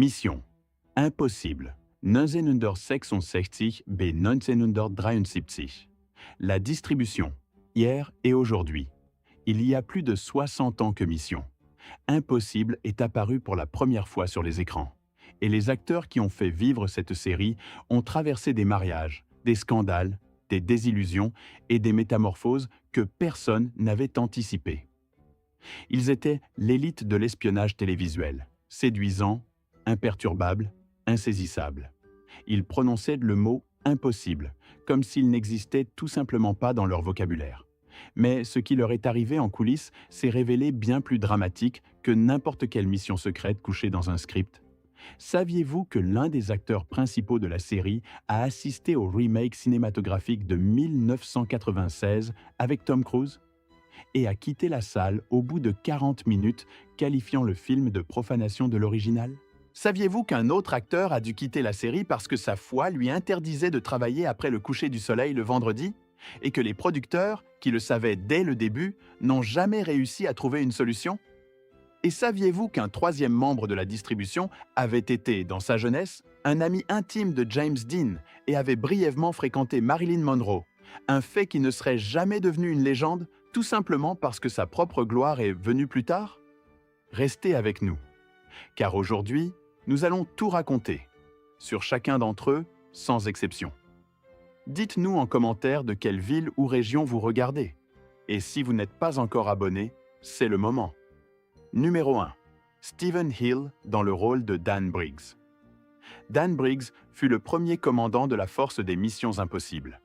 Mission. Impossible. 1966 bis 1973. La distribution. Hier et aujourd'hui. Il y a plus de 60 ans que Mission. Impossible est apparu pour la première fois sur les écrans. Et les acteurs qui ont fait vivre cette série ont traversé des mariages, des scandales, des désillusions et des métamorphoses que personne n'avait anticipées. Ils étaient l'élite de l'espionnage télévisuel, séduisants, imperturbables, insaisissables. Ils prononçaient le mot « impossible », comme s'il n'existait tout simplement pas dans leur vocabulaire. Mais ce qui leur est arrivé en coulisses s'est révélé bien plus dramatique que n'importe quelle mission secrète couchée dans un script. Saviez-vous que l'un des acteurs principaux de la série a assisté au remake cinématographique de 1996 avec Tom Cruise et a quitté la salle au bout de 40 minutes, qualifiant le film de profanation de l'original? Saviez-vous qu'un autre acteur a dû quitter la série parce que sa foi lui interdisait de travailler après le coucher du soleil le vendredi? Et que les producteurs, qui le savaient dès le début, n'ont jamais réussi à trouver une solution? Et saviez-vous qu'un troisième membre de la distribution avait été, dans sa jeunesse, un ami intime de James Dean et avait brièvement fréquenté Marilyn Monroe, un fait qui ne serait jamais devenu une légende, tout simplement parce que sa propre gloire est venue plus tard? Restez avec nous, car aujourd'hui, nous allons tout raconter, sur chacun d'entre eux, sans exception. Dites-nous en commentaire de quelle ville ou région vous regardez. Et si vous n'êtes pas encore abonné, c'est le moment. Numéro 1. Stephen Hill dans le rôle de Dan Briggs. Dan Briggs fut le premier commandant de la force des missions impossibles.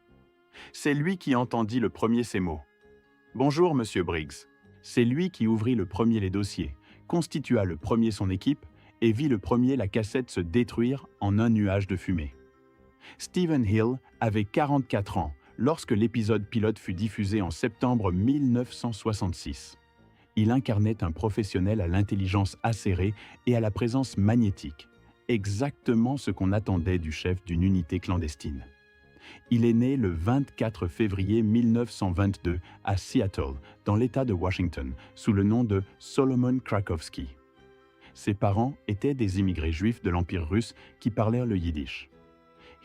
C'est lui qui entendit le premier ces mots. « Bonjour, monsieur Briggs ». C'est lui qui ouvrit le premier les dossiers, constitua le premier son équipe et vit le premier la cassette se détruire en un nuage de fumée. Stephen Hill avait 44 ans lorsque l'épisode pilote fut diffusé en septembre 1966. Il incarnait un professionnel à l'intelligence acérée et à la présence magnétique, exactement ce qu'on attendait du chef d'une unité clandestine. Il est né le 24 février 1922 à Seattle, dans l'État de Washington, sous le nom de Solomon Krakowski. Ses parents étaient des immigrés juifs de l'Empire russe qui parlèrent le yiddish.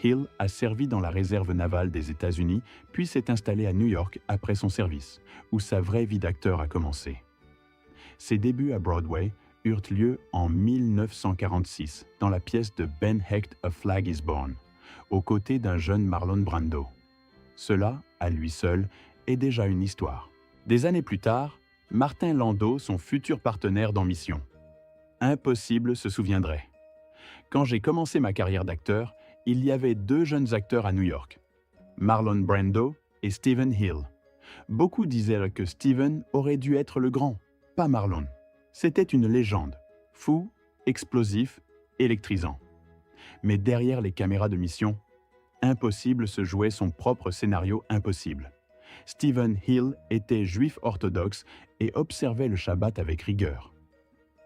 Hill a servi dans la réserve navale des États-Unis, puis s'est installé à New York après son service, où sa vraie vie d'acteur a commencé. Ses débuts à Broadway eurent lieu en 1946 dans la pièce de Ben Hecht A Flag is Born, aux côtés d'un jeune Marlon Brando. Cela, à lui seul, est déjà une histoire. Des années plus tard, Martin Landau, son futur partenaire dans Mission. Impossible se souviendrait. Quand j'ai commencé ma carrière d'acteur, il y avait deux jeunes acteurs à New York, Marlon Brando et Stephen Hill. Beaucoup disaient que Stephen aurait dû être le grand, pas Marlon. C'était une légende, fou, explosif, électrisant. Mais derrière les caméras de Mission, Impossible se jouait son propre scénario impossible. Stephen Hill était juif orthodoxe et observait le Shabbat avec rigueur.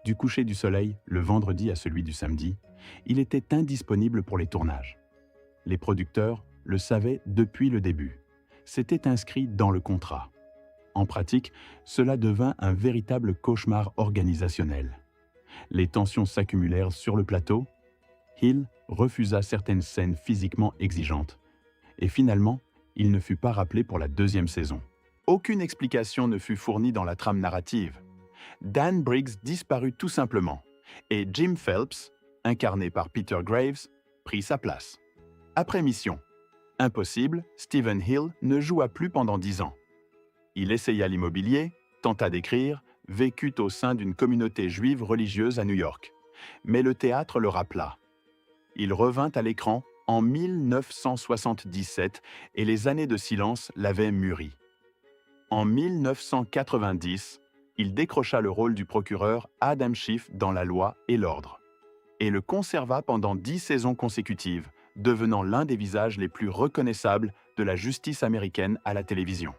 Du coucher du soleil, le vendredi à celui du samedi, il était indisponible pour les tournages. Les producteurs le savaient depuis le début. C'était inscrit dans le contrat. En pratique, cela devint un véritable cauchemar organisationnel. Les tensions s'accumulèrent sur le plateau. Hill refusa certaines scènes physiquement exigeantes. Et finalement, il ne fut pas rappelé pour la deuxième saison. Aucune explication ne fut fournie dans la trame narrative. Dan Briggs disparut tout simplement, et Jim Phelps, incarné par Peter Graves, prit sa place. Après Mission, Impossible, Stephen Hill ne joua plus pendant 10 ans. Il essaya l'immobilier, tenta d'écrire, vécut au sein d'une communauté juive religieuse à New York. Mais le théâtre le rappela. Il revint à l'écran en 1977 et les années de silence l'avaient mûri. En 1990, il décrocha le rôle du procureur Adam Schiff dans La Loi et l'Ordre, et le conserva pendant 10 saisons consécutives, devenant l'un des visages les plus reconnaissables de la justice américaine à la télévision.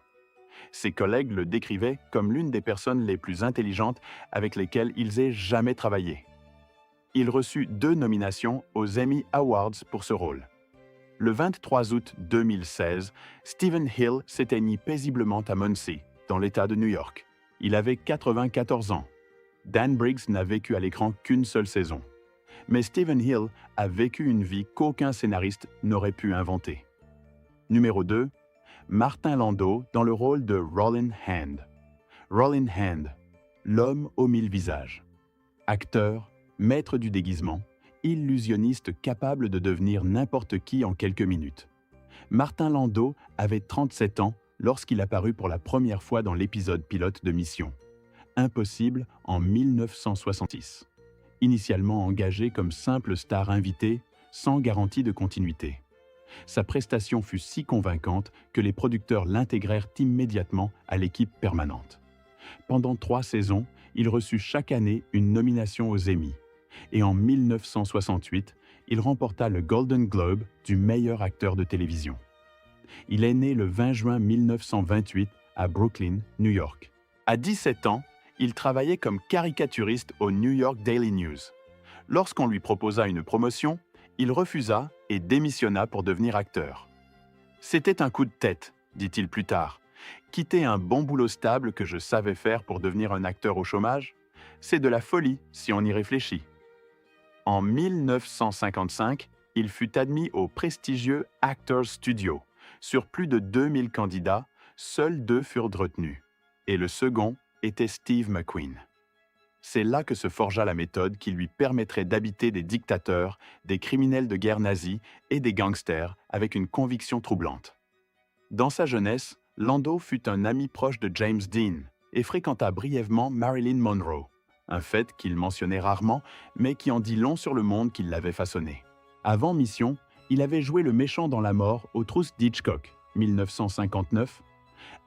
Ses collègues le décrivaient comme l'une des personnes les plus intelligentes avec lesquelles ils aient jamais travaillé. Il reçut 2 nominations aux Emmy Awards pour ce rôle. Le 23 août 2016, Stephen Hill s'éteignit paisiblement à Muncie, dans l'État de New York. Il avait 94 ans. Dan Briggs n'a vécu à l'écran qu'une seule saison. Mais Stephen Hill a vécu une vie qu'aucun scénariste n'aurait pu inventer. Numéro 2. Martin Landau dans le rôle de Rollin Hand. Rollin Hand, l'homme aux 1000 visages. Acteur, maître du déguisement, illusionniste capable de devenir n'importe qui en quelques minutes. Martin Landau avait 37 ans lorsqu'il apparut pour la première fois dans l'épisode pilote de Mission. Impossible en 1966. Initialement engagé comme simple star invité, sans garantie de continuité. Sa prestation fut si convaincante que les producteurs l'intégrèrent immédiatement à l'équipe permanente. Pendant 3 saisons, il reçut chaque année une nomination aux Emmy. Et en 1968, il remporta le Golden Globe du meilleur acteur de télévision. Il est né le 20 juin 1928 à Brooklyn, New York. À 17 ans, il travaillait comme caricaturiste au New York Daily News. Lorsqu'on lui proposa une promotion, il refusa et démissionna pour devenir acteur. « C'était un coup de tête », dit-il plus tard. « Quitter un bon boulot stable que je savais faire pour devenir un acteur au chômage, c'est de la folie si on y réfléchit. » En 1955, il fut admis au prestigieux Actors Studio. Sur plus de 2000 candidats, seuls 2 furent retenus. Et le second était Steve McQueen. C'est là que se forgea la méthode qui lui permettrait d'habiter des dictateurs, des criminels de guerre nazis et des gangsters avec une conviction troublante. Dans sa jeunesse, Landau fut un ami proche de James Dean et fréquenta brièvement Marilyn Monroe, un fait qu'il mentionnait rarement, mais qui en dit long sur le monde qui l'avait façonné. Avant Mission, il avait joué le méchant dans La mort aux trousses d'Hitchcock, 1959,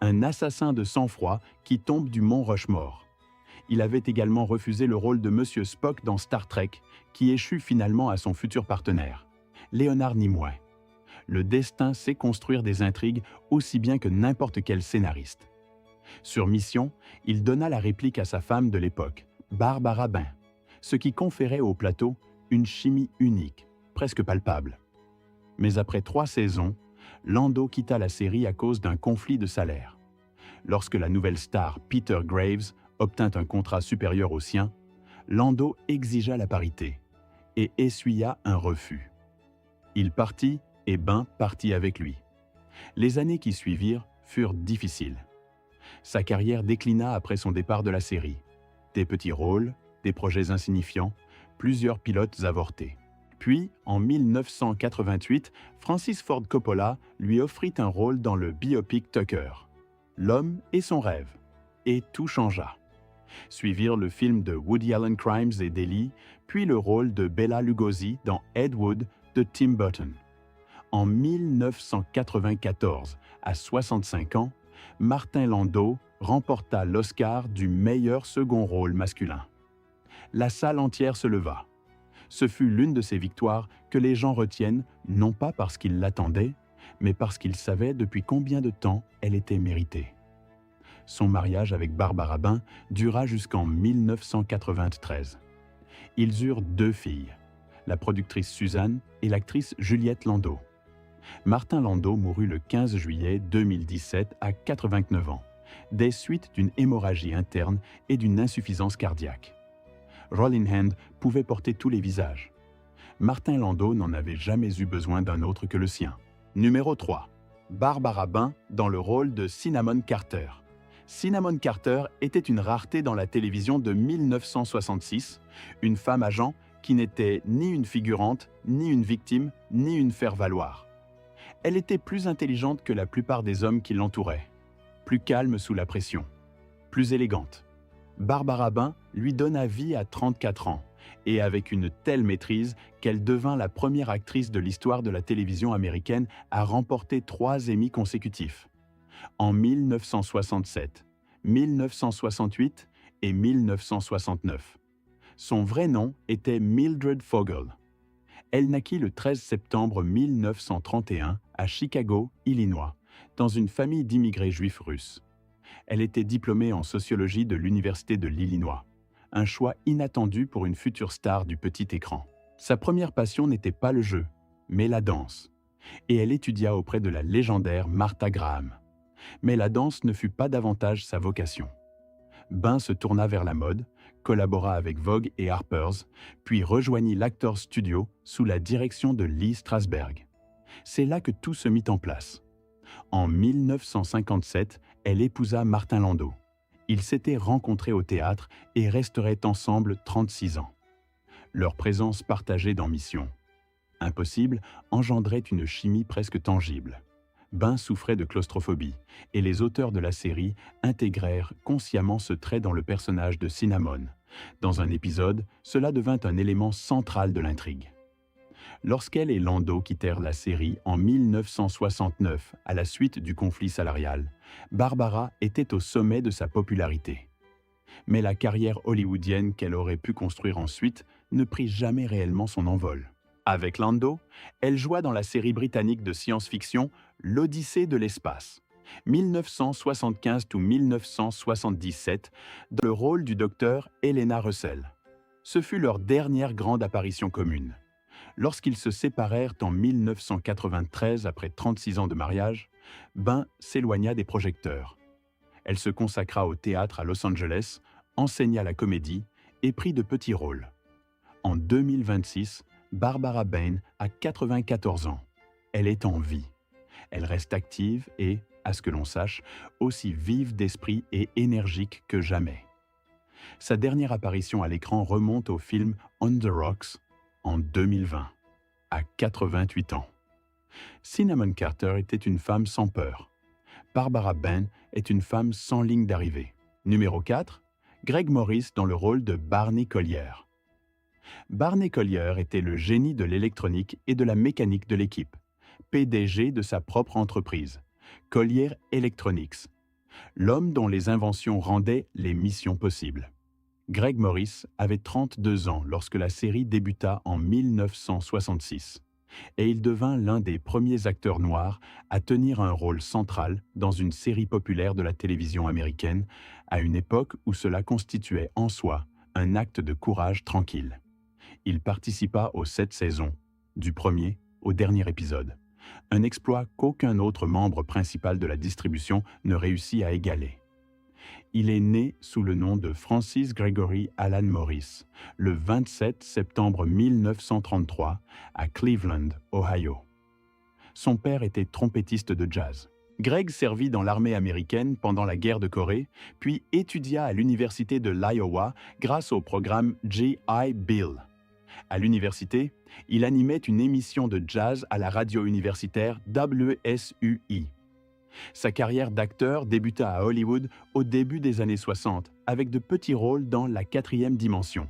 un assassin de sang-froid qui tombe du mont Rushmore. Il avait également refusé le rôle de Monsieur Spock dans Star Trek, qui échut finalement à son futur partenaire, Leonard Nimoy. Le destin sait construire des intrigues aussi bien que n'importe quel scénariste. Sur Mission, il donna la réplique à sa femme de l'époque, Barbara Bain, ce qui conférait au plateau une chimie unique, presque palpable. Mais après 3 saisons, Landau quitta la série à cause d'un conflit de salaire. Lorsque la nouvelle star Peter Graves obtint un contrat supérieur au sien, Landau exigea la parité et essuya un refus. Il partit et Bain partit avec lui. Les années qui suivirent furent difficiles. Sa carrière déclina après son départ de la série. Des petits rôles, des projets insignifiants, plusieurs pilotes avortés. Puis, en 1988, Francis Ford Coppola lui offrit un rôle dans le biopic Tucker, L'homme et son rêve. Et tout changea. Suivirent le film de Woody Allen Crimes et Délits, puis le rôle de Bela Lugosi dans Ed Wood de Tim Burton. En 1994, à 65 ans, Martin Landau remporta l'Oscar du meilleur second rôle masculin. La salle entière se leva. Ce fut l'une de ces victoires que les gens retiennent non pas parce qu'ils l'attendaient, mais parce qu'ils savaient depuis combien de temps elle était méritée. Son mariage avec Barbara Bain dura jusqu'en 1993. Ils eurent 2 filles, la productrice Suzanne et l'actrice Juliette Landau. Martin Landau mourut le 15 juillet 2017 à 89 ans, des suites d'une hémorragie interne et d'une insuffisance cardiaque. Rollin Hand pouvait porter tous les visages. Martin Landau n'en avait jamais eu besoin d'un autre que le sien. Numéro 3. Barbara Bain dans le rôle de Cinnamon Carter. Cinnamon Carter était une rareté dans la télévision de 1966, une femme agent qui n'était ni une figurante, ni une victime, ni une faire-valoir. Elle était plus intelligente que la plupart des hommes qui l'entouraient, plus calme sous la pression, plus élégante. Barbara Bain lui donna vie à 34 ans, et avec une telle maîtrise qu'elle devint la première actrice de l'histoire de la télévision américaine à remporter 3 Emmy consécutifs. En 1967, 1968 et 1969. Son vrai nom était Mildred Fogel. Elle naquit le 13 septembre 1931 à Chicago, Illinois, dans une famille d'immigrés juifs russes. Elle était diplômée en sociologie de l'Université de l'Illinois, un choix inattendu pour une future star du petit écran. Sa première passion n'était pas le jeu, mais la danse, et elle étudia auprès de la légendaire Martha Graham. Mais la danse ne fut pas davantage sa vocation. Ben se tourna vers la mode, collabora avec Vogue et Harper's, puis rejoignit l'Actors Studio sous la direction de Lee Strasberg. C'est là que tout se mit en place. En 1957, elle épousa Martin Landau. Ils s'étaient rencontrés au théâtre et resteraient ensemble 36 ans. Leur présence partagée dans Mission Impossible engendrait une chimie presque tangible. Ben souffrait de claustrophobie et les auteurs de la série intégrèrent consciemment ce trait dans le personnage de Cinnamon. Dans un épisode, cela devint un élément central de l'intrigue. Lorsqu'elle et Landau quittèrent la série en 1969 à la suite du conflit salarial, Barbara était au sommet de sa popularité. Mais la carrière hollywoodienne qu'elle aurait pu construire ensuite ne prit jamais réellement son envol. Avec Landau, elle joua dans la série britannique de science-fiction L'Odyssée de l'espace, 1975-1977, dans le rôle du docteur Helena Russell. Ce fut leur dernière grande apparition commune. Lorsqu'ils se séparèrent en 1993 après 36 ans de mariage, Ben s'éloigna des projecteurs. Elle se consacra au théâtre à Los Angeles, enseigna la comédie et prit de petits rôles. En 2026, Barbara Bain a 94 ans. Elle est en vie. Elle reste active et, à ce que l'on sache, aussi vive d'esprit et énergique que jamais. Sa dernière apparition à l'écran remonte au film On the Rocks en 2020, à 88 ans. Cinnamon Carter était une femme sans peur. Barbara Bain est une femme sans ligne d'arrivée. Numéro 4, Greg Morris dans le rôle de Barney Collier. Barney Collier était le génie de l'électronique et de la mécanique de l'équipe, PDG de sa propre entreprise, Collier Electronics, l'homme dont les inventions rendaient les missions possibles. Greg Morris avait 32 ans lorsque la série débuta en 1966, et il devint l'un des premiers acteurs noirs à tenir un rôle central dans une série populaire de la télévision américaine, à une époque où cela constituait en soi un acte de courage tranquille. Il participa aux 7 saisons, du premier au dernier épisode, un exploit qu'aucun autre membre principal de la distribution ne réussit à égaler. Il est né sous le nom de Francis Gregory Alan Morris, le 27 septembre 1933, à Cleveland, Ohio. Son père était trompettiste de jazz. Greg servit dans l'armée américaine pendant la guerre de Corée, puis étudia à l'université de l'Iowa grâce au programme G.I. Bill. À l'université, il animait une émission de jazz à la radio universitaire WSUI. Sa carrière d'acteur débuta à Hollywood au début des années 60 avec de petits rôles dans La quatrième dimension,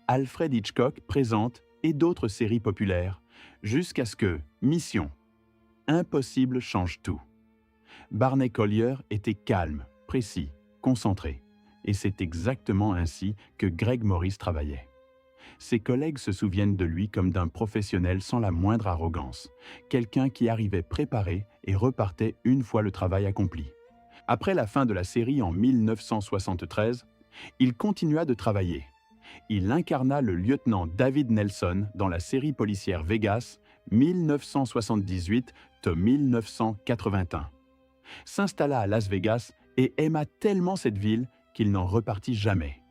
Alfred Hitchcock présente et d'autres séries populaires, jusqu'à ce que Mission Impossible change tout. Barney Collier était calme, précis, concentré, et c'est exactement ainsi que Greg Morris travaillait. Ses collègues se souviennent de lui comme d'un professionnel sans la moindre arrogance, quelqu'un qui arrivait préparé et repartait une fois le travail accompli. Après la fin de la série en 1973, il continua de travailler. Il incarna le lieutenant David Nelson dans la série policière Vegas 1978-1981. S'installa à Las Vegas et aima tellement cette ville qu'il n'en repartit jamais.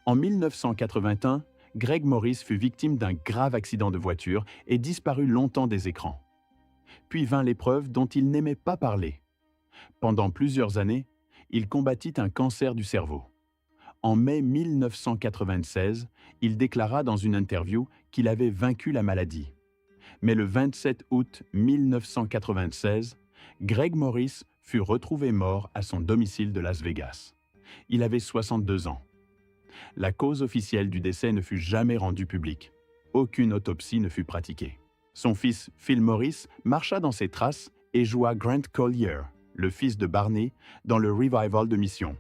En 1981, Greg Morris fut victime d'un grave accident de voiture et disparut longtemps des écrans. Puis vint l'épreuve dont il n'aimait pas parler. Pendant plusieurs années, il combattit un cancer du cerveau. En mai 1996, il déclara dans une interview qu'il avait vaincu la maladie. Mais le 27 août 1996, Greg Morris fut retrouvé mort à son domicile de Las Vegas. Il avait 62 ans. La cause officielle du décès ne fut jamais rendue publique. Aucune autopsie ne fut pratiquée. Son fils Phil Morris marcha dans ses traces et joua Grant Collier, le fils de Barney, dans le revival de Mission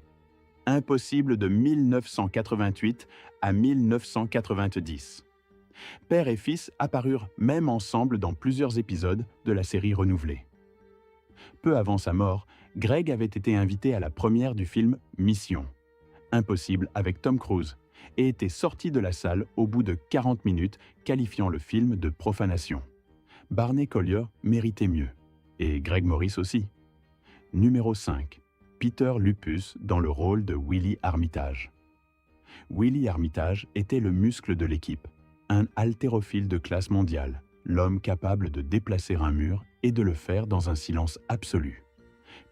Impossible de 1988 à 1990. Père et fils apparurent même ensemble dans plusieurs épisodes de la série renouvelée. Peu avant sa mort, Greg avait été invité à la première du film Mission Impossible avec Tom Cruise et était sorti de la salle au bout de 40 minutes, qualifiant le film de profanation. Barney Collier méritait mieux, et Greg Morris aussi. Numéro 5. Peter Lupus dans le rôle de Willie Armitage. Willie Armitage était le muscle de l'équipe, un haltérophile de classe mondiale, l'homme capable de déplacer un mur et de le faire dans un silence absolu.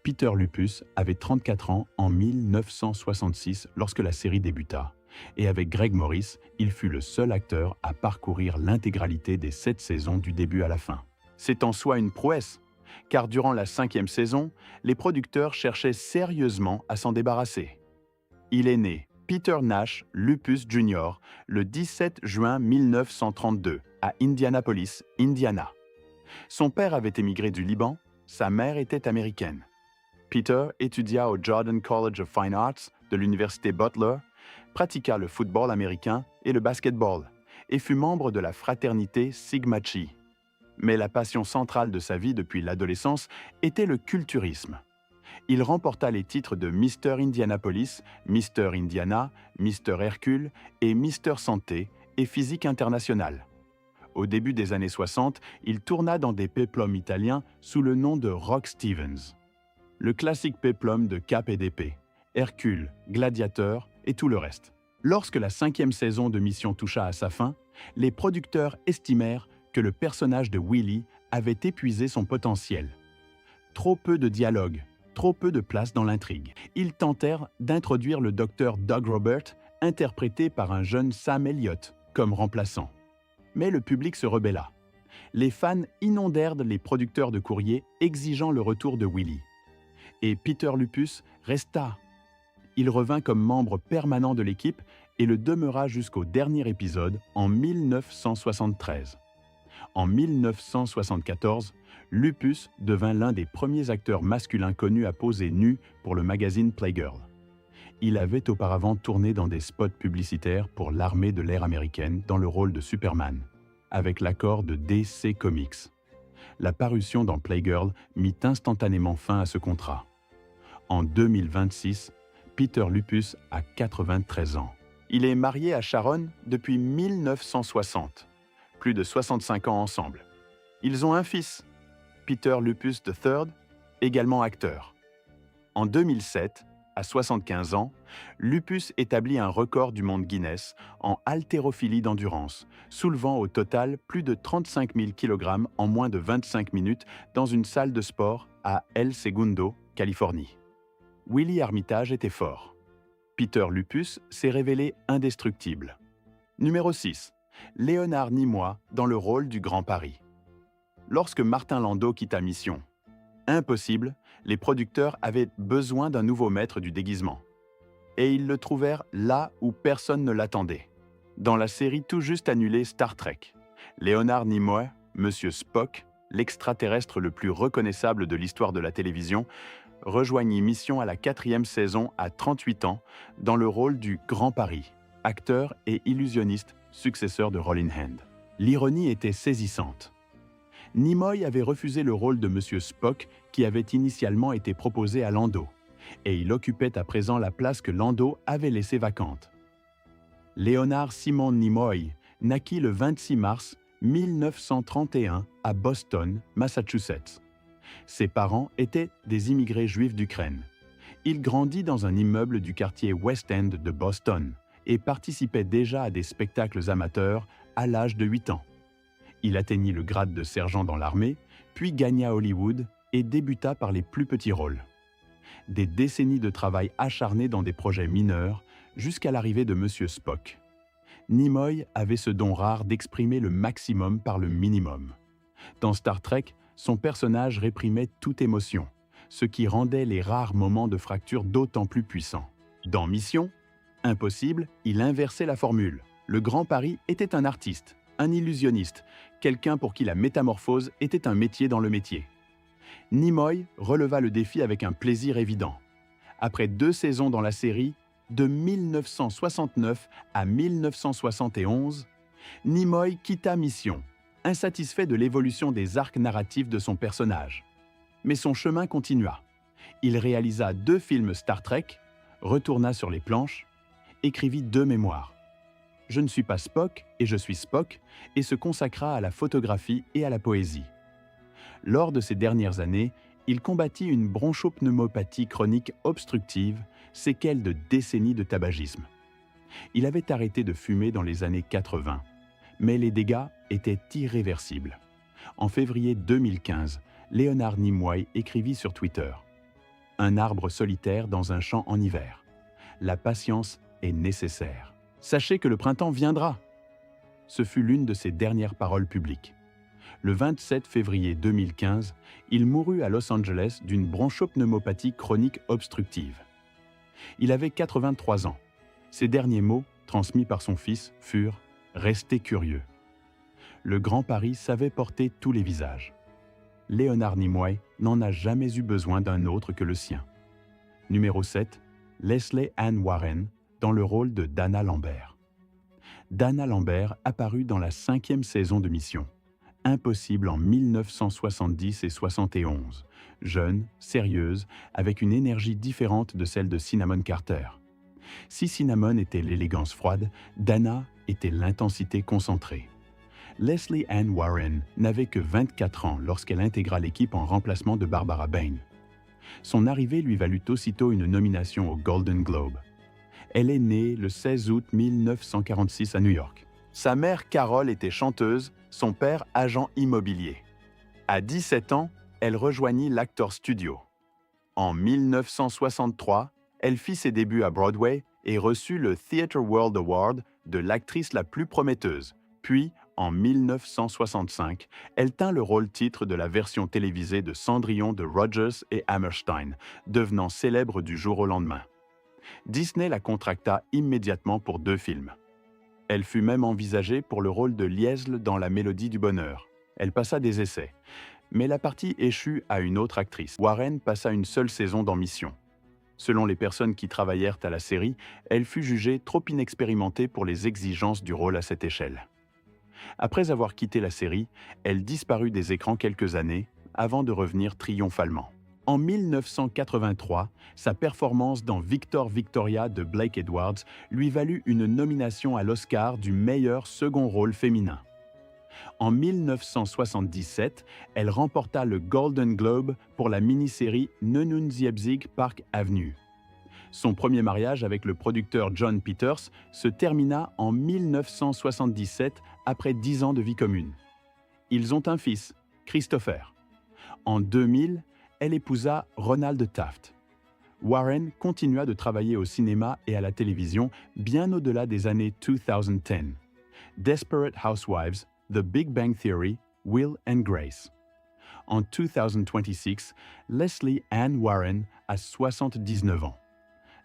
Peter Lupus avait 34 ans en 1966 lorsque la série débuta, et avec Greg Morris, il fut le seul acteur à parcourir l'intégralité des 7 saisons du début à la fin. C'est en soi une prouesse, car durant la 5e saison, les producteurs cherchaient sérieusement à s'en débarrasser. Il est né Peter Nash Lupus Jr. le 17 juin 1932 à Indianapolis, Indiana. Son père avait émigré du Liban, sa mère était américaine. Peter étudia au Jordan College of Fine Arts de l'université Butler, pratiqua le football américain et le basketball, et fut membre de la fraternité Sigma Chi. Mais la passion centrale de sa vie depuis l'adolescence était le culturisme. Il remporta les titres de Mister Indianapolis, Mister Indiana, Mister Hercule et Mister Santé et Physique internationale. Au début des années 60, il tourna dans des péplums italiens sous le nom de Rock Stevens. Le classique péplum de Cap et d'épée, Hercule, Gladiateur et tout le reste. Lorsque la 5e saison de Mission toucha à sa fin, les producteurs estimèrent que le personnage de Willie avait épuisé son potentiel. Trop peu de dialogue, trop peu de place dans l'intrigue. Ils tentèrent d'introduire le docteur Doug Robert, interprété par un jeune Sam Elliott, comme remplaçant. Mais le public se rebella. Les fans inondèrent les producteurs de courrier exigeant le retour de Willie. Et Peter Lupus resta. Il revint comme membre permanent de l'équipe et le demeura jusqu'au dernier épisode en 1973. En 1974, Lupus devint l'un des premiers acteurs masculins connus à poser nu pour le magazine Playgirl. Il avait auparavant tourné dans des spots publicitaires pour l'armée de l'air américaine dans le rôle de Superman, avec l'accord de DC Comics. La parution dans Playgirl mit instantanément fin à ce contrat. En 2026, Peter Lupus a 93 ans. Il est marié à Sharon depuis 1960. Plus de 65 ans ensemble. Ils ont un fils, Peter Lupus III, également acteur. En 2007, à 75 ans, Lupus établit un record du monde Guinness en haltérophilie d'endurance, soulevant au total plus de 35 000 kg en moins de 25 minutes dans une salle de sport à El Segundo, Californie. Willie Armitage était fort. Peter Lupus s'est révélé indestructible. Numéro 6. Léonard Nimoy dans le rôle du Grand Paris. Lorsque Martin Landau quitta Mission, impossible, les producteurs avaient besoin d'un nouveau maître du déguisement. Et ils le trouvèrent là où personne ne l'attendait. Dans la série tout juste annulée Star Trek, Léonard Nimoy, Monsieur Spock, l'extraterrestre le plus reconnaissable de l'histoire de la télévision, rejoignit Mission à la 4e saison à 38 ans dans le rôle du Grand Paris, acteur et illusionniste successeur de Rollin Hand. L'ironie était saisissante. Nimoy avait refusé le rôle de Monsieur Spock qui avait initialement été proposé à Landau, et il occupait à présent la place que Landau avait laissée vacante. Léonard Simon Nimoy naquit le 26 mars 1931 à Boston, Massachusetts. Ses parents étaient des immigrés juifs d'Ukraine. Il grandit dans un immeuble du quartier West End de Boston et participait déjà à des spectacles amateurs à l'âge de 8 ans. Il atteignit le grade de sergent dans l'armée, puis gagna Hollywood et débuta par les plus petits rôles. Des décennies de travail acharné dans des projets mineurs jusqu'à l'arrivée de Monsieur Spock. Nimoy avait ce don rare d'exprimer le maximum par le minimum. Dans Star Trek, son personnage réprimait toute émotion, ce qui rendait les rares moments de fracture d'autant plus puissants. Dans Mission, impossible, il inversait la formule. Le Grand Paris était un artiste, un illusionniste, quelqu'un pour qui la métamorphose était un métier dans le métier. Nimoy releva le défi avec un plaisir évident. Après 2 saisons dans la série, de 1969 à 1971, Nimoy quitta Mission, insatisfait de l'évolution des arcs narratifs de son personnage. Mais son chemin continua. Il réalisa 2 films Star Trek, retourna sur les planches, écrivit 2 mémoires. Je ne suis pas Spock et je suis Spock, et se consacra à la photographie et à la poésie. Lors de ces dernières années, il combattit une bronchopneumopathie chronique obstructive, séquelle de décennies de tabagisme. Il avait arrêté de fumer dans les années 80, mais les dégâts étaient irréversibles. En février 2015, Leonard Nimoy écrivit sur Twitter « Un arbre solitaire dans un champ en hiver. La patience est nécessaire. Sachez que le printemps viendra !» Ce fut l'une de ses dernières paroles publiques. Le 27 février 2015, il mourut à Los Angeles d'une bronchopneumopathie chronique obstructive. Il avait 83 ans. Ses derniers mots, transmis par son fils, furent « Restez curieux ». Le Grand Paris savait porter tous les visages. Leonard Nimoy n'en a jamais eu besoin d'un autre que le sien. Numéro 7, Leslie Ann Warren, dans le rôle de Dana Lambert. Dana Lambert apparut dans la 5e saison de Mission. Impossible en 1970 et 71. Jeune, sérieuse, avec une énergie différente de celle de Cinnamon Carter. Si Cinnamon était l'élégance froide, Dana était l'intensité concentrée. Leslie Ann Warren n'avait que 24 ans lorsqu'elle intégra l'équipe en remplacement de Barbara Bain. Son arrivée lui valut aussitôt une nomination au Golden Globe. Elle est née le 16 août 1946 à New York. Sa mère Carol était chanteuse, son père agent immobilier. À 17 ans, elle rejoignit l'Actors Studio. En 1963, elle fit ses débuts à Broadway et reçut le Theatre World Award de l'actrice la plus prometteuse. Puis, en 1965, elle tint le rôle-titre de la version télévisée de Cendrillon de Rodgers et Hammerstein, devenant célèbre du jour au lendemain. Disney la contracta immédiatement pour 2 films. Elle fut même envisagée pour le rôle de Liesl dans La Mélodie du Bonheur. Elle passa des essais, mais la partie échut à une autre actrice. Warren passa une seule saison dans Mission. Selon les personnes qui travaillèrent à la série, elle fut jugée trop inexpérimentée pour les exigences du rôle à cette échelle. Après avoir quitté la série, elle disparut des écrans quelques années avant de revenir triomphalement. En 1983, sa performance dans Victor Victoria de Blake Edwards lui valut une nomination à l'Oscar du meilleur second rôle féminin. En 1977, elle remporta le Golden Globe pour la mini-série Nununziebzig Park Avenue. Son premier mariage avec le producteur John Peters se termina en 1977 après 10 ans de vie commune. Ils ont un fils, Christopher. En 2000, elle épousa Ronald Taft. Warren continua de travailler au cinéma et à la télévision bien au-delà des années 2010. Desperate Housewives, The Big Bang Theory, Will and Grace. En 2026, Leslie Ann Warren a 79 ans.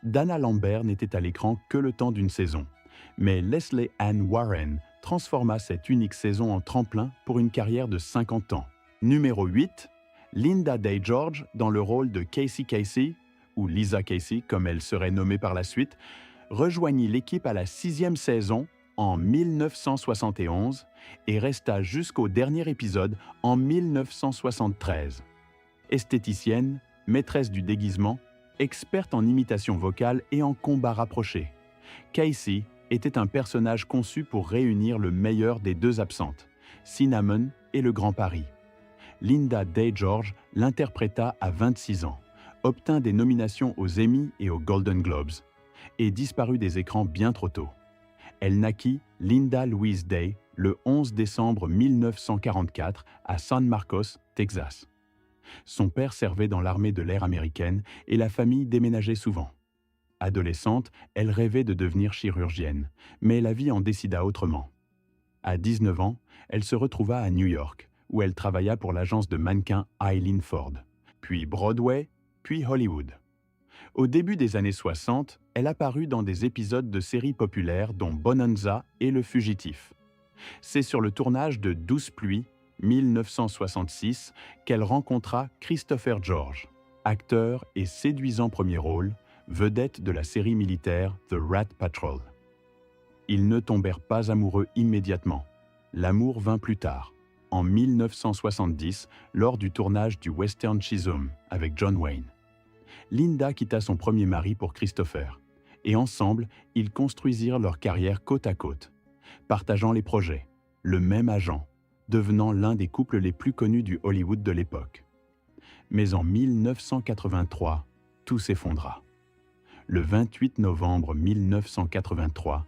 Dana Lambert n'était à l'écran que le temps d'une saison, mais Leslie Ann Warren transforma cette unique saison en tremplin pour une carrière de 50 ans. Numéro 8, Linda Day George dans le rôle de Casey Casey, ou Lisa Casey comme elle serait nommée par la suite, rejoignit l'équipe à la 6e saison en 1971 et resta jusqu'au dernier épisode en 1973. Esthéticienne, maîtresse du déguisement, experte en imitation vocale et en combat rapproché, Casey était un personnage conçu pour réunir le meilleur des 2 absentes, Cinnamon et le Grand Paris. Linda Day George l'interpréta à 26 ans, obtint des nominations aux Emmy et aux Golden Globes, et disparut des écrans bien trop tôt. Elle naquit Linda Louise Day le 11 décembre 1944 à San Marcos, Texas. Son père servait dans l'armée de l'air américaine et la famille déménageait souvent. Adolescente, elle rêvait de devenir chirurgienne, mais la vie en décida autrement. À 19 ans, elle se retrouva à New York, où elle travailla pour l'agence de mannequins Eileen Ford, puis Broadway, puis Hollywood. Au début des années 60, elle apparut dans des épisodes de séries populaires dont Bonanza et Le Fugitif. C'est sur le tournage de Douce Pluie, 1966, qu'elle rencontra Christopher George, acteur et séduisant premier rôle, vedette de la série militaire The Rat Patrol. Ils ne tombèrent pas amoureux immédiatement. L'amour vint plus tard, en 1970, lors du tournage du western Chisholm avec John Wayne. Linda quitta son premier mari pour Christopher, et ensemble, ils construisirent leur carrière côte à côte, partageant les projets, le même agent, devenant l'un des couples les plus connus du Hollywood de l'époque. Mais en 1983, tout s'effondra. Le 28 novembre 1983,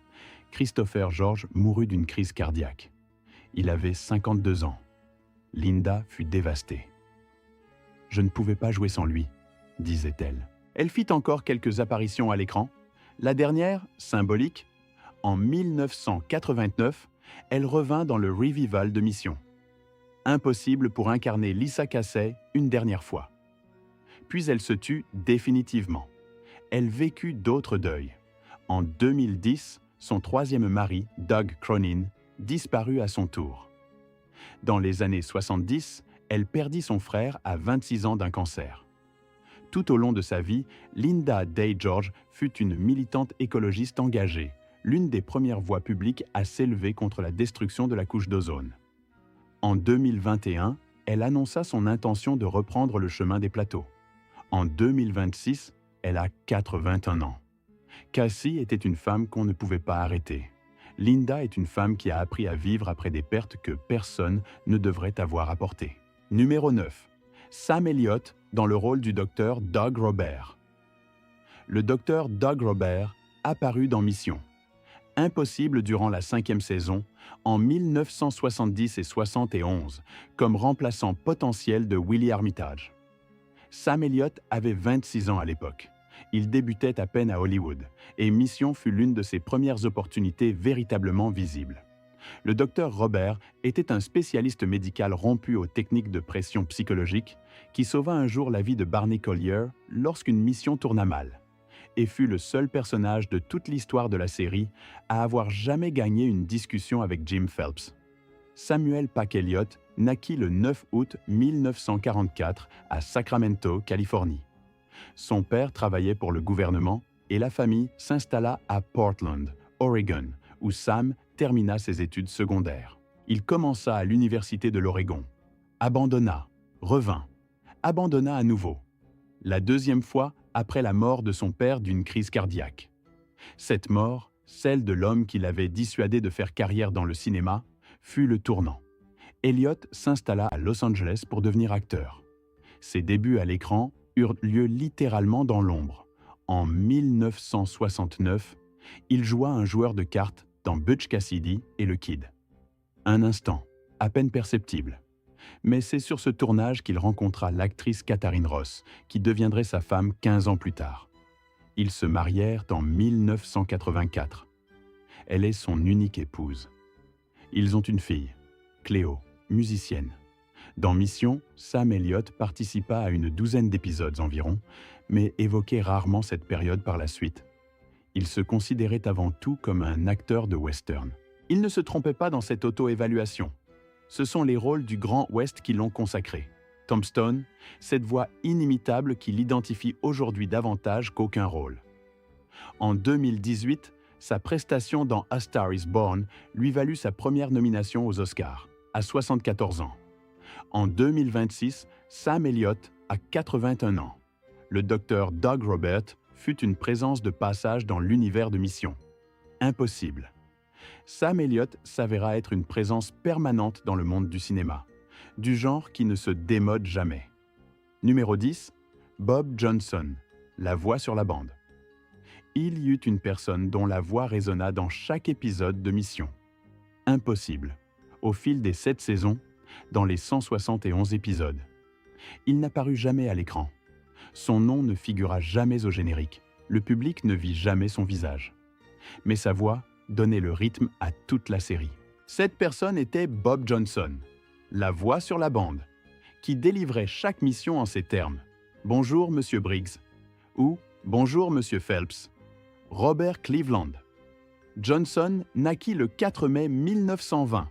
Christopher George mourut d'une crise cardiaque. Il avait 52 ans. Linda fut dévastée. « Je ne pouvais pas jouer sans lui », disait-elle. Elle fit encore quelques apparitions à l'écran. La dernière, symbolique, en 1989, elle revint dans le revival de Mission. Impossible pour incarner Lisa Casey une dernière fois. Puis elle se tut définitivement. Elle vécut d'autres deuils. En 2010, son troisième mari, Doug Cronin, disparut à son tour. Dans les années 70, elle perdit son frère à 26 ans d'un cancer. Tout au long de sa vie, Linda Day George fut une militante écologiste engagée, l'une des premières voix publiques à s'élever contre la destruction de la couche d'ozone. En 2021, elle annonça son intention de reprendre le chemin des plateaux. En 2026, elle a 81 ans. Cassie était une femme qu'on ne pouvait pas arrêter. Linda est une femme qui a appris à vivre après des pertes que personne ne devrait avoir apportées. Numéro 9. Sam Elliott dans le rôle du docteur Doug Robert. Le docteur Doug Robert apparut dans Mission. Impossible durant la 5e saison, en 1970 et 71, comme remplaçant potentiel de Willie Armitage. Sam Elliott avait 26 ans à l'époque. Il débutait à peine à Hollywood, et Mission fut l'une de ses premières opportunités véritablement visibles. Le docteur Robert était un spécialiste médical rompu aux techniques de pression psychologique qui sauva un jour la vie de Barney Collier lorsqu'une mission tourna mal, et fut le seul personnage de toute l'histoire de la série à avoir jamais gagné une discussion avec Jim Phelps. Samuel Pack Elliott naquit le 9 août 1944 à Sacramento, Californie. Son père travaillait pour le gouvernement et la famille s'installa à Portland, Oregon, où Sam termina ses études secondaires. Il commença à l'Université de l'Oregon, abandonna, revint, abandonna à nouveau. La deuxième fois après la mort de son père d'une crise cardiaque. Cette mort, celle de l'homme qui l'avait dissuadé de faire carrière dans le cinéma, fut le tournant. Elliott s'installa à Los Angeles pour devenir acteur. Ses débuts à l'écran eurent lieu littéralement dans l'ombre. En 1969, il joua un joueur de cartes dans Butch Cassidy et le Kid. Un instant, à peine perceptible. Mais c'est sur ce tournage qu'il rencontra l'actrice Katharine Ross, qui deviendrait sa femme 15 ans plus tard. Ils se marièrent en 1984. Elle est son unique épouse. Ils ont une fille, Cléo, musicienne. Dans Mission, Sam Elliott participa à une douzaine d'épisodes environ, mais évoquait rarement cette période par la suite. Il se considérait avant tout comme un acteur de western. Il ne se trompait pas dans cette auto-évaluation. Ce sont les rôles du Grand Ouest qui l'ont consacré. Tombstone, cette voix inimitable qui l'identifie aujourd'hui davantage qu'aucun rôle. En 2018, sa prestation dans A Star is Born lui valut sa première nomination aux Oscars, à 74 ans. En 2026, Sam Elliott a 81 ans. Le docteur Doug Robert fut une présence de passage dans l'univers de Mission. Impossible. Sam Elliott s'avéra être une présence permanente dans le monde du cinéma, du genre qui ne se démode jamais. Numéro 10, Bob Johnson, la voix sur la bande. Il y eut une personne dont la voix résonna dans chaque épisode de Mission. Impossible. Au fil des 7 saisons, dans les 171 épisodes. Il n'apparut jamais à l'écran. Son nom ne figura jamais au générique. Le public ne vit jamais son visage. Mais sa voix donnait le rythme à toute la série. Cette personne était Bob Johnson, la voix sur la bande, qui délivrait chaque mission en ces termes. « Bonjour, Monsieur Briggs » ou « Bonjour, Monsieur Phelps ». Robert Cleveland. Johnson naquit le 4 mai 1920.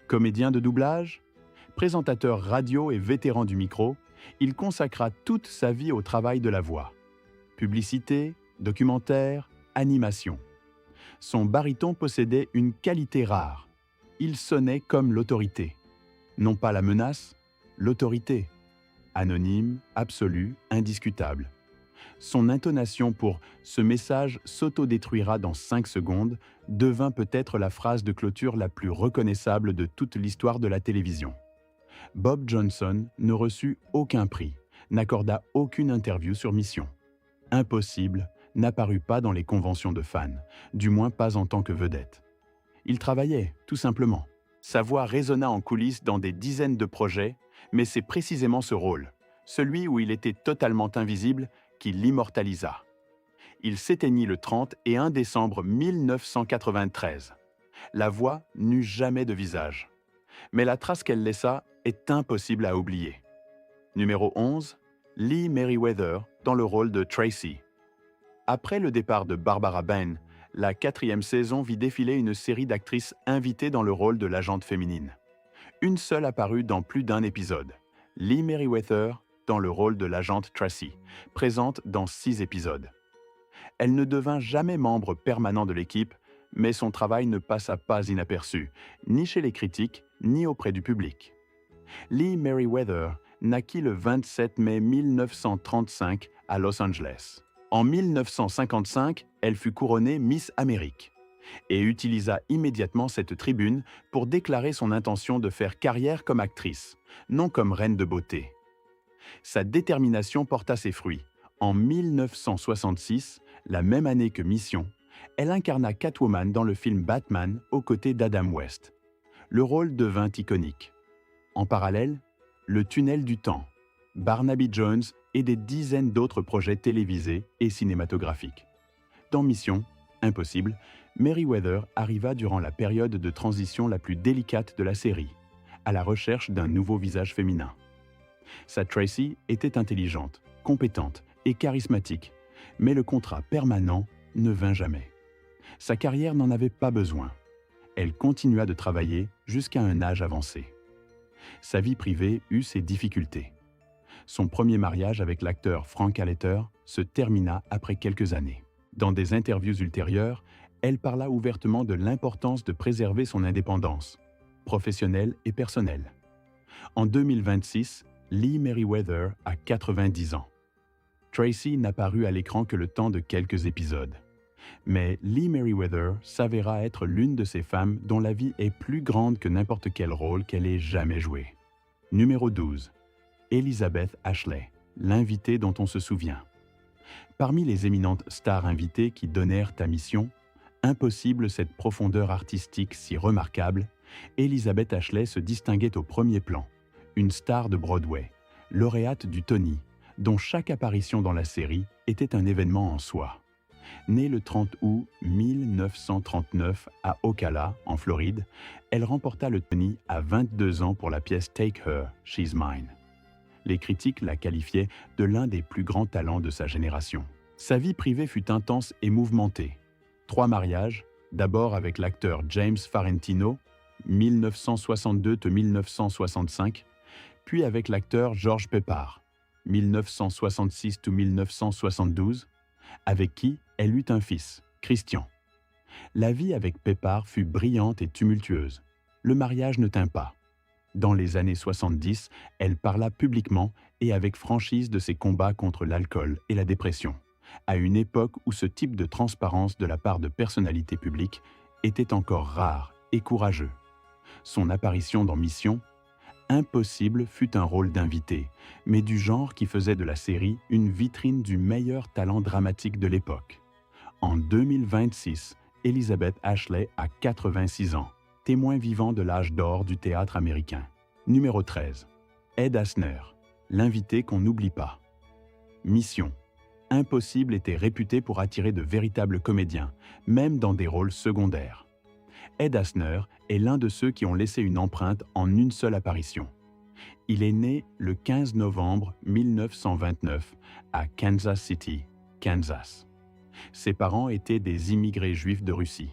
Comédien de doublage, présentateur radio et vétéran du micro, il consacra toute sa vie au travail de la voix. Publicité, documentaire, animation. Son baryton possédait une qualité rare. Il sonnait comme l'autorité. Non pas la menace, l'autorité. Anonyme, absolu, indiscutable. Son intonation pour « ce message s'autodétruira dans 5 secondes » devint peut-être la phrase de clôture la plus reconnaissable de toute l'histoire de la télévision. Bob Johnson ne reçut aucun prix, n'accorda aucune interview sur Mission. Impossible n'apparut pas dans les conventions de fans, du moins pas en tant que vedette. Il travaillait, tout simplement. Sa voix résonna en coulisses dans des dizaines de projets, mais c'est précisément ce rôle, celui où il était totalement invisible, qui l'immortalisa. Il s'éteignit le 31 décembre 1993. La voix n'eut jamais de visage. Mais la trace qu'elle laissa est impossible à oublier. Numéro 11, Lee Meriwether dans le rôle de Tracy. Après le départ de Barbara Bain, la 4e saison vit défiler une série d'actrices invitées dans le rôle de l'agente féminine. Une seule apparut dans plus d'un épisode, Lee Meriwether dans le rôle de l'agente Tracy, présente dans 6 épisodes. Elle ne devint jamais membre permanent de l'équipe, mais son travail ne passa pas inaperçu, ni chez les critiques, ni auprès du public. Lee Meriwether naquit le 27 mai 1935 à Los Angeles. En 1955, elle fut couronnée Miss Amérique et utilisa immédiatement cette tribune pour déclarer son intention de faire carrière comme actrice, non comme reine de beauté. Sa détermination porta ses fruits. En 1966, la même année que Mission, elle incarna Catwoman dans le film Batman aux côtés d'Adam West. Le rôle devint iconique. En parallèle, Le Tunnel du Temps, Barnaby Jones et des dizaines d'autres projets télévisés et cinématographiques. Dans Mission, Impossible, Meriwether arriva durant la période de transition la plus délicate de la série, à la recherche d'un nouveau visage féminin. Sa Tracy était intelligente, compétente et charismatique, mais le contrat permanent ne vint jamais. Sa carrière n'en avait pas besoin. Elle continua de travailler jusqu'à un âge avancé. Sa vie privée eut ses difficultés. Son premier mariage avec l'acteur Frank Halleter se termina après quelques années. Dans des interviews ultérieures, elle parla ouvertement de l'importance de préserver son indépendance, professionnelle et personnelle. En 2026, Lee Meriwether a 90 ans. Tracy n'apparut à l'écran que le temps de quelques épisodes. Mais Lee Meriwether s'avéra être l'une de ces femmes dont la vie est plus grande que n'importe quel rôle qu'elle ait jamais joué. Numéro 12. Elizabeth Ashley, l'invitée dont on se souvient. Parmi les éminentes stars invitées qui donnèrent à Mission, impossible cette profondeur artistique si remarquable, Elizabeth Ashley se distinguait au premier plan. Une star de Broadway, lauréate du Tony, dont chaque apparition dans la série était un événement en soi. Née le 30 août 1939 à Ocala, en Floride, elle remporta le Tony à 22 ans pour la pièce Take Her, She's Mine. Les critiques la qualifiaient de l'un des plus grands talents de sa génération. Sa vie privée fut intense et mouvementée. 3 mariages, d'abord avec l'acteur James Farentino, 1962-1965, puis avec l'acteur George Peppard, 1966-1972, avec qui elle eut un fils, Christian. La vie avec Peppard fut brillante et tumultueuse. Le mariage ne tint pas. Dans les années 70, elle parla publiquement et avec franchise de ses combats contre l'alcool et la dépression, à une époque où ce type de transparence de la part de personnalités publiques était encore rare et courageux. Son apparition dans Mission, Impossible fut un rôle d'invité, mais du genre qui faisait de la série une vitrine du meilleur talent dramatique de l'époque. En 2026, Elizabeth Ashley a 86 ans, témoin vivant de l'âge d'or du théâtre américain. Numéro 13. Ed Asner, l'invité qu'on n'oublie pas. Mission. Impossible était réputé pour attirer de véritables comédiens, même dans des rôles secondaires. Ed Asner est l'un de ceux qui ont laissé une empreinte en une seule apparition. Il est né le 15 novembre 1929 à Kansas City, Kansas. Ses parents étaient des immigrés juifs de Russie.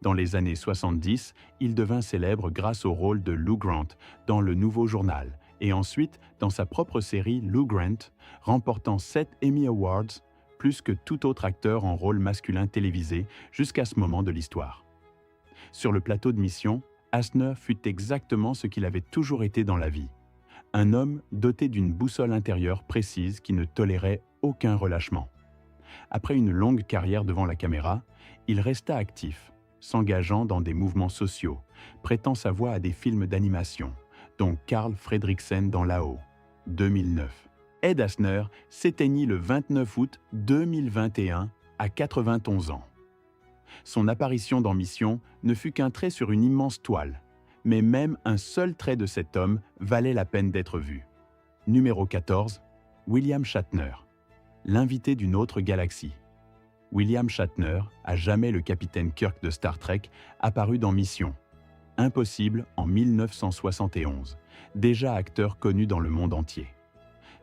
Dans les années 70, il devint célèbre grâce au rôle de Lou Grant dans Le Nouveau Journal et ensuite dans sa propre série Lou Grant, remportant 7 Emmy Awards, plus que tout autre acteur en rôle masculin télévisé jusqu'à ce moment de l'histoire. Sur le plateau de Mission, Asner fut exactement ce qu'il avait toujours été dans la vie. Un homme doté d'une boussole intérieure précise qui ne tolérait aucun relâchement. Après une longue carrière devant la caméra, il resta actif, s'engageant dans des mouvements sociaux, prêtant sa voix à des films d'animation, dont Carl Fredricksen dans Là-haut, 2009. Ed Asner s'éteignit le 29 août 2021 à 91 ans. Son apparition dans Mission ne fut qu'un trait sur une immense toile, mais même un seul trait de cet homme valait la peine d'être vu. Numéro 14, William Shatner, l'invité d'une autre galaxie. William Shatner, à jamais le capitaine Kirk de Star Trek, apparut dans Mission Impossible en 1971, déjà acteur connu dans le monde entier.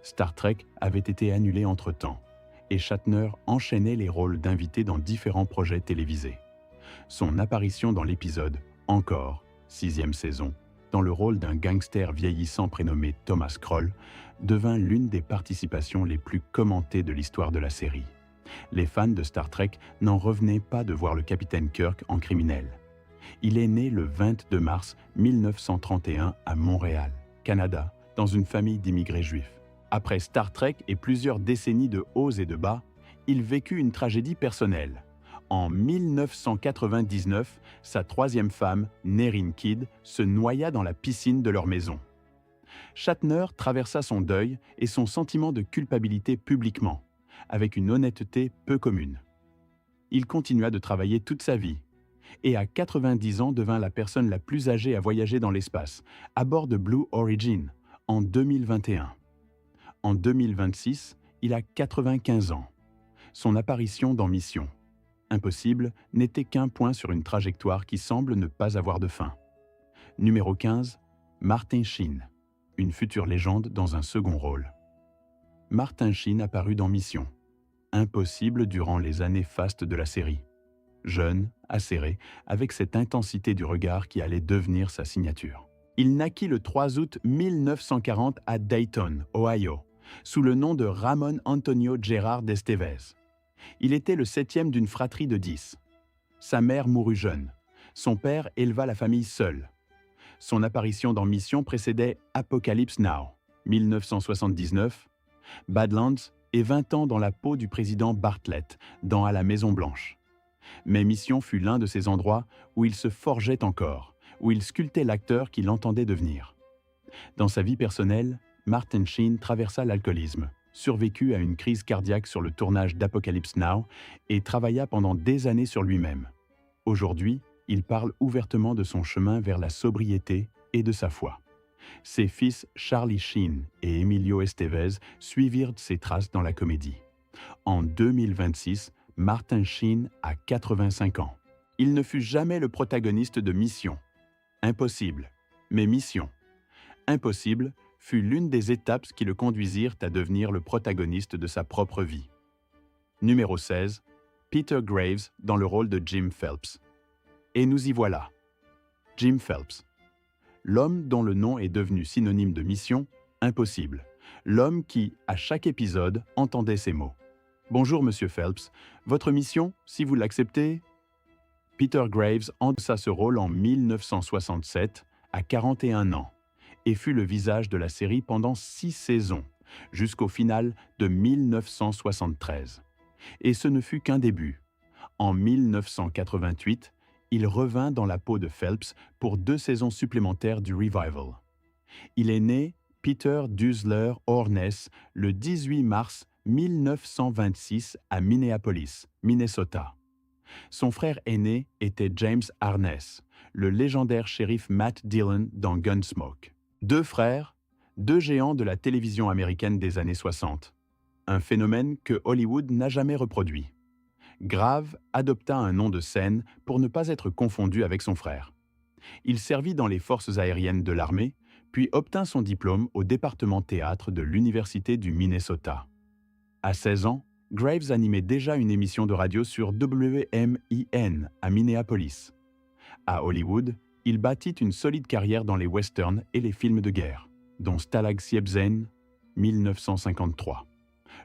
Star Trek avait été annulé entre-temps, et Shatner enchaînait les rôles d'invité dans différents projets télévisés. Son apparition dans l'épisode Encore, 6e saison, dans le rôle d'un gangster vieillissant prénommé Thomas Kroll, devint l'une des participations les plus commentées de l'histoire de la série. Les fans de Star Trek n'en revenaient pas de voir le capitaine Kirk en criminel. Il est né le 22 mars 1931 à Montréal, Canada, dans une famille d'immigrés juifs. Après Star Trek et plusieurs décennies de hauts et de bas, il vécut une tragédie personnelle. En 1999, sa troisième femme, Nerine Kidd, se noya dans la piscine de leur maison. Shatner traversa son deuil et son sentiment de culpabilité publiquement, avec une honnêteté peu commune. Il continua de travailler toute sa vie, et à 90 ans devint la personne la plus âgée à voyager dans l'espace, à bord de Blue Origin, en 2021. En 2026, il a 95 ans. Son apparition dans Mission Impossible n'était qu'un point sur une trajectoire qui semble ne pas avoir de fin. Numéro 15, Martin Sheen, une future légende dans un second rôle. Martin Sheen apparut dans Mission Impossible durant les années fastes de la série. Jeune, acéré, avec cette intensité du regard qui allait devenir sa signature. Il naquit le 3 août 1940 à Dayton, Ohio, sous le nom de Ramon Antonio Gerard Estevez. Il était le 7e d'une fratrie de 10. Sa mère mourut jeune. Son père éleva la famille seul. Son apparition dans Mission précédait Apocalypse Now, 1979, Badlands et 20 ans dans la peau du président Bartlett, dans À la Maison-Blanche. Mais Mission fut l'un de ces endroits où il se forgeait encore, où il sculptait l'acteur qu'il entendait devenir. Dans sa vie personnelle, Martin Sheen traversa l'alcoolisme, survécut à une crise cardiaque sur le tournage d'Apocalypse Now et travailla pendant des années sur lui-même. Aujourd'hui, il parle ouvertement de son chemin vers la sobriété et de sa foi. Ses fils Charlie Sheen et Emilio Estevez suivirent ses traces dans la comédie. En 2026, Martin Sheen a 85 ans. Il ne fut jamais le protagoniste de Mission Impossible, mais Mission Impossible fut l'une des étapes qui le conduisirent à devenir le protagoniste de sa propre vie. Numéro 16, Peter Graves dans le rôle de Jim Phelps. Et nous y voilà. Jim Phelps. L'homme dont le nom est devenu synonyme de Mission Impossible. L'homme qui, à chaque épisode, entendait ces mots. « Bonjour, Monsieur Phelps. Votre mission, si vous l'acceptez ?» Peter Graves endossa ce rôle en 1967, à 41 ans, et fut le visage de la série pendant 6 saisons, jusqu'au final de 1973. Et ce ne fut qu'un début. En 1988, il revint dans la peau de Phelps pour 2 saisons supplémentaires du Revival. Il est né Peter Duzler Orness le 18 mars 1926 à Minneapolis, Minnesota. Son frère aîné était James Arness, le légendaire shérif Matt Dillon dans Gunsmoke. 2 frères, 2 géants de la télévision américaine des années 60. Un phénomène que Hollywood n'a jamais reproduit. Grave adopta un nom de scène pour ne pas être confondu avec son frère. Il servit dans les forces aériennes de l'armée, puis obtint son diplôme au département théâtre de l'Université du Minnesota. À 16 ans, Graves animait déjà une émission de radio sur WMIN à Minneapolis. À Hollywood, il bâtit une solide carrière dans les westerns et les films de guerre, dont Stalag Siebzen, 1953.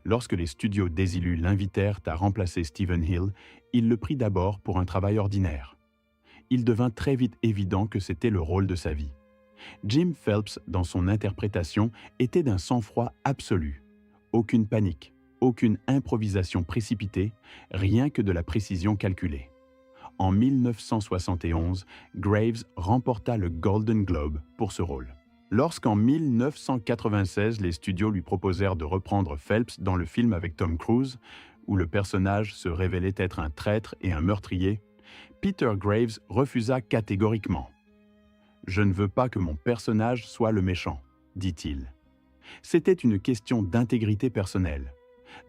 Lorsque les studios Desilu l'invitèrent à remplacer Stephen Hill, il le prit d'abord pour un travail ordinaire. Il devint très vite évident que c'était le rôle de sa vie. Jim Phelps, dans son interprétation, était d'un sang-froid absolu. Aucune panique, aucune improvisation précipitée, rien que de la précision calculée. En 1971, Graves remporta le Golden Globe pour ce rôle. Lorsqu'en 1996, les studios lui proposèrent de reprendre Phelps dans le film avec Tom Cruise, où le personnage se révélait être un traître et un meurtrier, Peter Graves refusa catégoriquement. « Je ne veux pas que mon personnage soit le méchant », dit-il. C'était une question d'intégrité personnelle.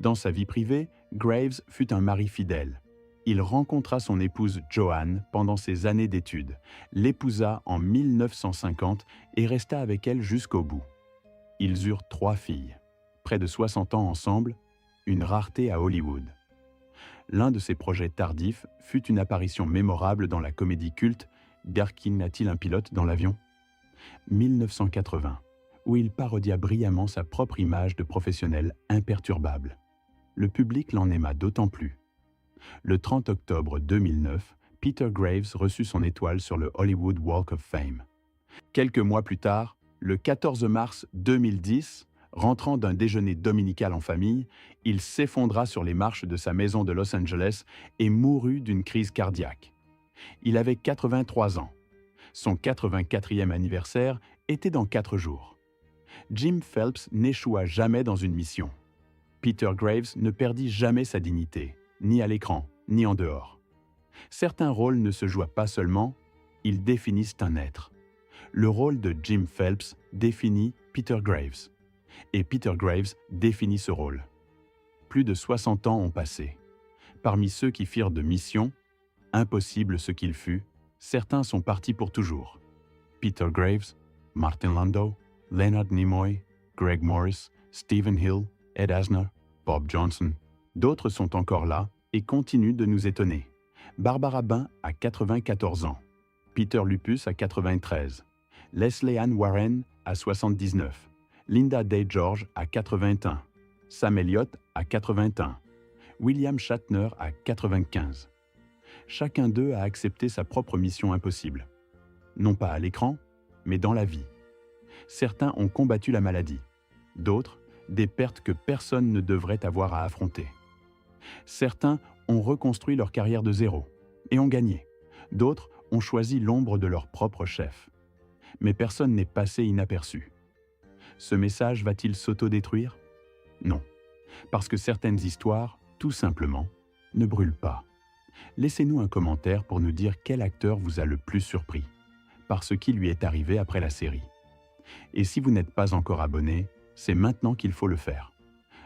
Dans sa vie privée, Graves fut un mari fidèle. Il rencontra son épouse Joanne pendant ses années d'études, l'épousa en 1950 et resta avec elle jusqu'au bout. Ils eurent 3 filles. Près de 60 ans ensemble, une rareté à Hollywood. L'un de ses projets tardifs fut une apparition mémorable dans la comédie culte « Birkin a-t-il un pilote dans l'avion ?» 1980, où il parodia brillamment sa propre image de professionnel imperturbable. Le public l'en aima d'autant plus. Le 30 octobre 2009, Peter Graves reçut son étoile sur le Hollywood Walk of Fame. Quelques mois plus tard, le 14 mars 2010, rentrant d'un déjeuner dominical en famille, il s'effondra sur les marches de sa maison de Los Angeles et mourut d'une crise cardiaque. Il avait 83 ans. Son 84e anniversaire était dans 4 jours. Jim Phelps n'échoua jamais dans une mission. Peter Graves ne perdit jamais sa dignité, ni à l'écran, ni en dehors. Certains rôles ne se jouent pas seulement, ils définissent un être. Le rôle de Jim Phelps définit Peter Graves. Et Peter Graves définit ce rôle. Plus de 60 ans ont passé. Parmi ceux qui firent de mission, impossible ce qu'il fut, certains sont partis pour toujours. Peter Graves, Martin Landau, Leonard Nimoy, Greg Morris, Stephen Hill, Ed Asner, Bob Johnson. D'autres sont encore là et continuent de nous étonner. Barbara Bain a 94 ans, Peter Lupus a 93, Leslie Ann Warren a 79, Linda Day George a 81, Sam Elliott a 81, William Shatner a 95. Chacun d'eux a accepté sa propre mission impossible. Non pas à l'écran, mais dans la vie. Certains ont combattu la maladie, d'autres, des pertes que personne ne devrait avoir à affronter. Certains ont reconstruit leur carrière de zéro et ont gagné. D'autres ont choisi l'ombre de leur propre chef. Mais personne n'est passé inaperçu. Ce message va-t-il s'autodétruire? Non, parce que certaines histoires, tout simplement, ne brûlent pas. Laissez-nous un commentaire pour nous dire quel acteur vous a le plus surpris, par ce qui lui est arrivé après la série. Et si vous n'êtes pas encore abonné, c'est maintenant qu'il faut le faire.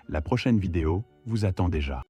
La prochaine vidéo vous attend déjà.